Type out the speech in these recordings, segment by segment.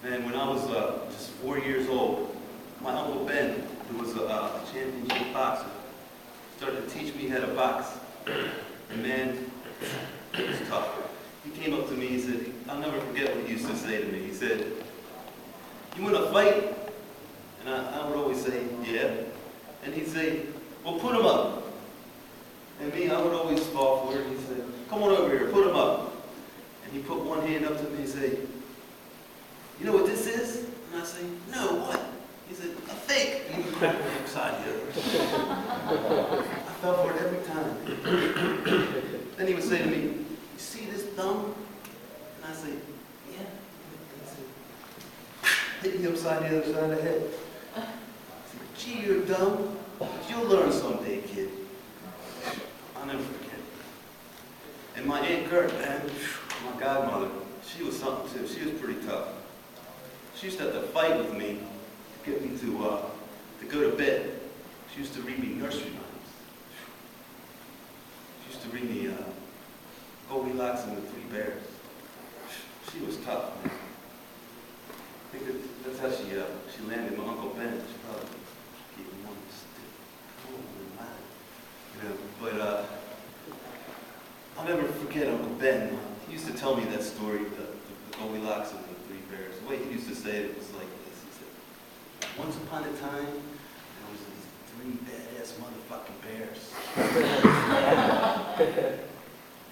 Man, when I was just 4 years old, my Uncle Ben, who was a championship boxer, started to teach me how to box. And man, it was tough. He came up to me, he said, I'll never forget what he used to say to me. He said, "You want to fight?" And I would always say, "Yeah." And he'd say, "Well, put him up." And me, I would always fall for it. He said, "Come on over here, put him up." And he put one hand up to me and say, "You know what this is?" And I say, "No, what?" He said, "A fake." And he would crack me upside the other. I fell for it every time. Then he would say to me, "You see this thumb?" And I say, "Yeah." And he said, hit me upside the other side of the head. I said, "Gee, you're dumb, but you'll learn someday, kid." I'll never forget it. And my Aunt Gert, man, my godmother, she was something too. She was pretty tough. She used to have to fight with me to get me to go to bed. She used to read me nursery rhymes. She used to read me Goldilocks and the Three Bears. She was tough, man. I think that's how she landed my Uncle Ben. She probably gave him one stick. Cool and loud. You know, but I'll never forget Uncle Ben. He used to tell me that story, the Goldilocks and the Three Bears. The way he used to say it was like this. He said, "Once upon a time, there was these three badass motherfucking bears."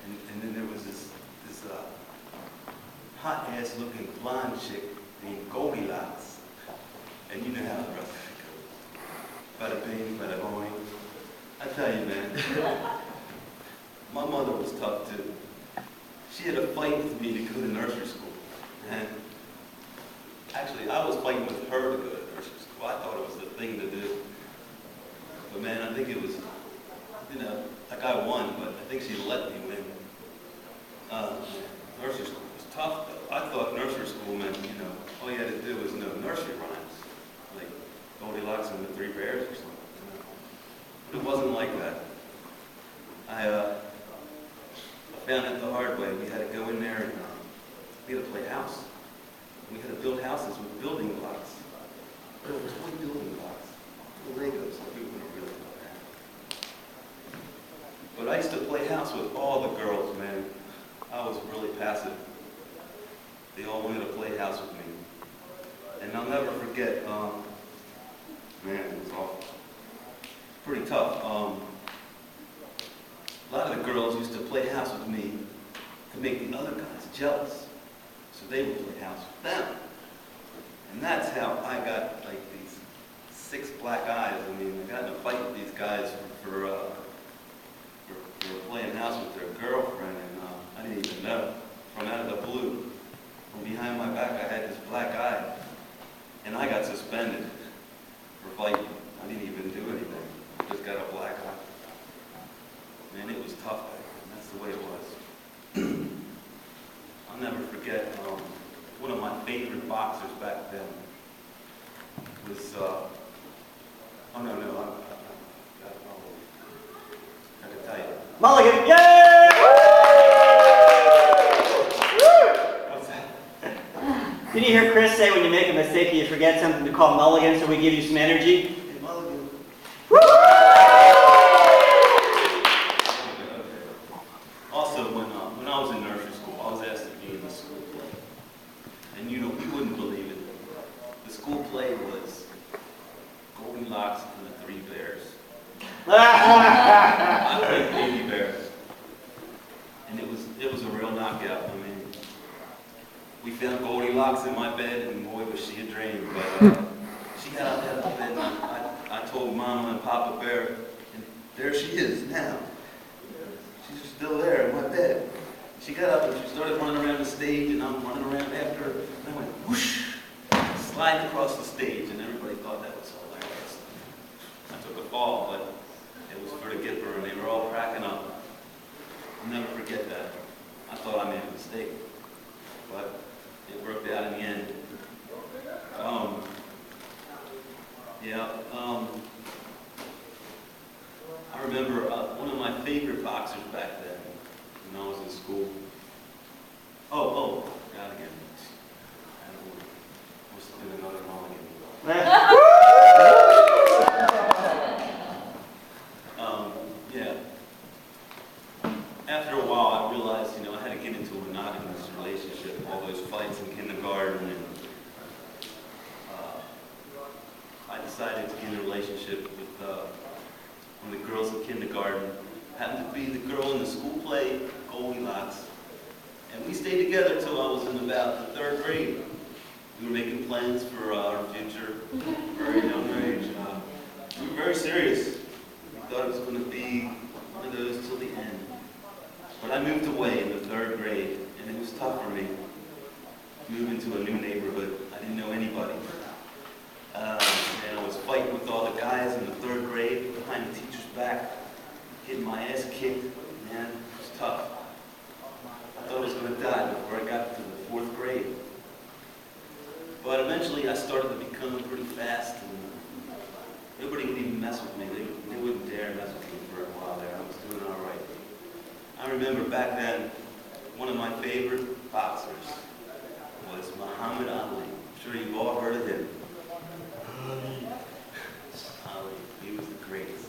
and then there was this hot-ass looking blonde chick named Goldilocks. And you know how the rest of it goes. Bada bing, bada boing. I tell you, man, my mother was tough too. She had a fight with me to go to nursery school. And actually, I was fighting with her to go to nursery school. I thought it was the thing to do. But man, I think it was, you know, like I won, but I think she let me win. Nursery school was tough though. I thought nursery school meant, you know, all you had to do was know nursery rhymes, like Goldilocks and the Three Bears or something. But it wasn't like that. I found it the hard way. We had to go in there and we had to play house. We had to build houses with building blocks. Toy building blocks. Little Legos that we wouldn't really know. But I used to play house with all the girls, man. I was really passive. They all wanted to play house with me. And I'll never forget, man, it was awful. Pretty tough. A lot of the girls used to play house with me to make the other guys jealous. So they would play house with them. And that's how I got like these 6 black eyes. I mean, I got in a fight with these guys for playing house with their girlfriend, and I didn't even know. From out of the blue, from behind my back, I had this black eye. And I got suspended for fighting. I didn't even do anything. I just got a black eye. Man, it was tough back then. That's the way it was. I'll never forget, one of my favorite boxers back then was, oh no, I can tell you. Mulligan, yay! What's that? Did you hear Chris say when you make a mistake and you forget something to call Mulligan so we give you some energy? Hey, Mulligan. Also, when I was in nursery school, I was asked to be in the school play. And you wouldn't believe it. The school play was Goldilocks and the Three Bears. I played Baby Bear. And it was a real knockout. I mean, we found Goldilocks in my bed, and boy, was she a dream. But she got out of that bed, and I told Mama and Papa Bear, and there she is now. She's still there in my bed. She got up and she started running around the stage, and I'm running around after her, and I went whoosh, sliding across the stage, and everybody thought that was hilarious. I took a fall, but it was for the Gipper, and they were all cracking up. I'll never forget that. I thought I made a mistake, but it worked out in the end. I remember one of my favorite boxers back then, when I was in school. Oh, God again. was fights in kindergarten, and I decided to get in a relationship with one of the girls in kindergarten. Happened to be the girl in the school play, Goldilocks. And we stayed together till I was in about the 3rd grade. We were making plans for our future, very young age. We were very serious. We thought it was going to be one of those till the end. But I moved away in the 3rd grade, and it was tough for me. Moving to a new neighborhood. I didn't know anybody. And I was fighting with all the guys in the 3rd grade, behind the teacher's back, getting my ass kicked. Man, it was tough. I thought I was going to die before I got to the 4th grade. But eventually I started to become pretty fast, and nobody would even mess with me. They wouldn't dare mess with me for a while there. I was doing all right. I remember back then, one of my favorite boxers was Muhammad Ali. I'm sure you've all heard of him. Ali, he was the greatest.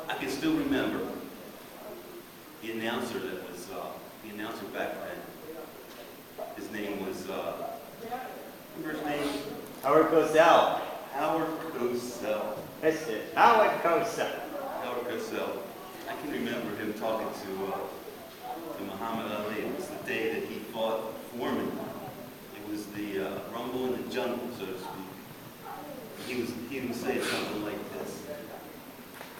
I can still remember the announcer that was the announcer back then. His name was remember his name? Howard Cosell. Howard Cosell. That's it. Howard Cosell. Howard Cosell. I can remember him talking to Muhammad Ali. It was the day that he fought Foreman. It was the rumble in the jungle, so to speak. He would say something like this.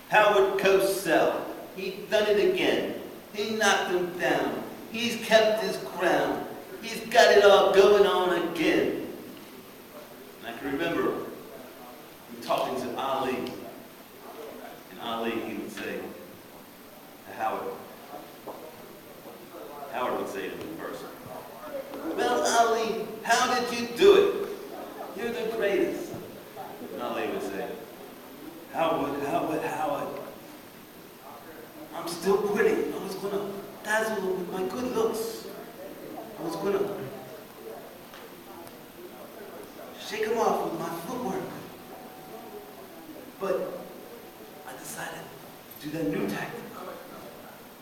Howard Cosell, he done it again. He knocked him down. He's kept his crown. He's got it all going on again. And I can remember him talking to Ali. And Ali, he would say to Howard. Howard would say to him first, well, Ali, how did you do it? You're the greatest. And Ali would say, Howard, I'm still quitting. I was going to dazzle him with my good looks. I was going to shake him off with my footwork. But I decided to do that new tactic,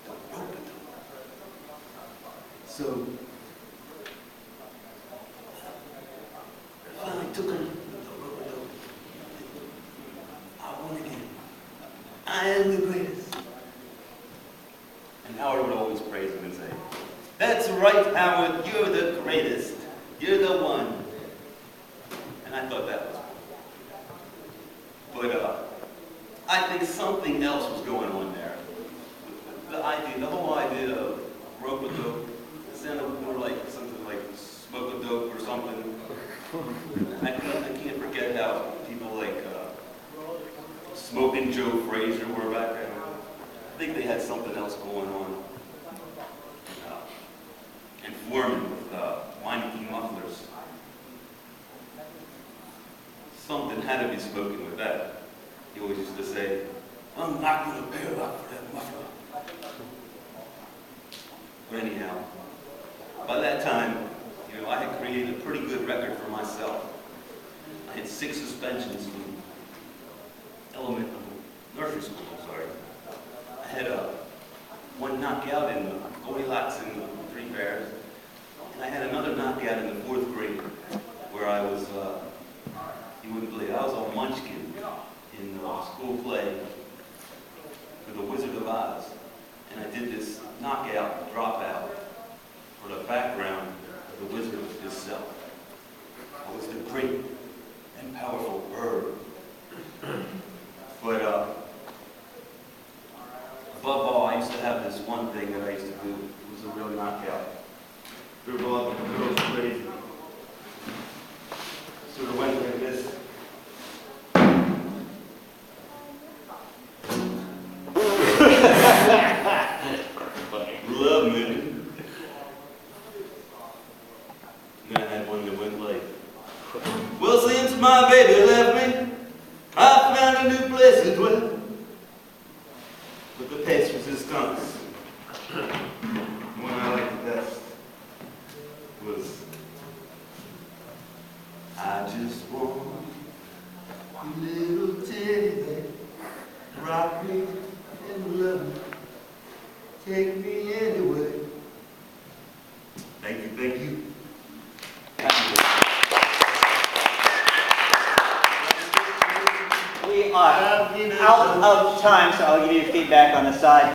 the rope-a-dope. So I finally took him the rope-a-dope. I won again. I am the greatest. And Howard would always praise him and say, that's right, Howard, you're the greatest. You're the one. And I thought that was cool. But I think something else was going on there. The whole idea of rope-a-dope, it sounded more like something like smoke-a-dope or something. I can't forget how people like Smoking Joe Frazier were back then. I think they had something else going on. And Foreman with Meineke mufflers. Something had to be spoken with that. He always used to say, I'm not going to pay a lot for that muffler. But anyhow, by that time, I had created a pretty good record for myself. I had 6 suspensions from nursery school, I'm sorry. I had 1 knockout in Goldilocks and the 3 Bears. And I had another knockout in the 4th grade where I was, you wouldn't believe it, I was a munchkin in school play for the Wizard of Oz. And I did this knockout, dropout for the background of the Wizard himself. I was the great and powerful bird. But above all, I used to have this one thing that I used to do. It was a real knockout. We were all the girls crazy. Sort of went like this. Love me. And I had one that went like, well, since my baby left me, I found a new place to dwell. But the pest resistance, the one I liked the best, was I just want a little teddy bear, rock me and love me. take me anywhere. Thank you, thank you. We are out of time, so I'll give you feedback on the side.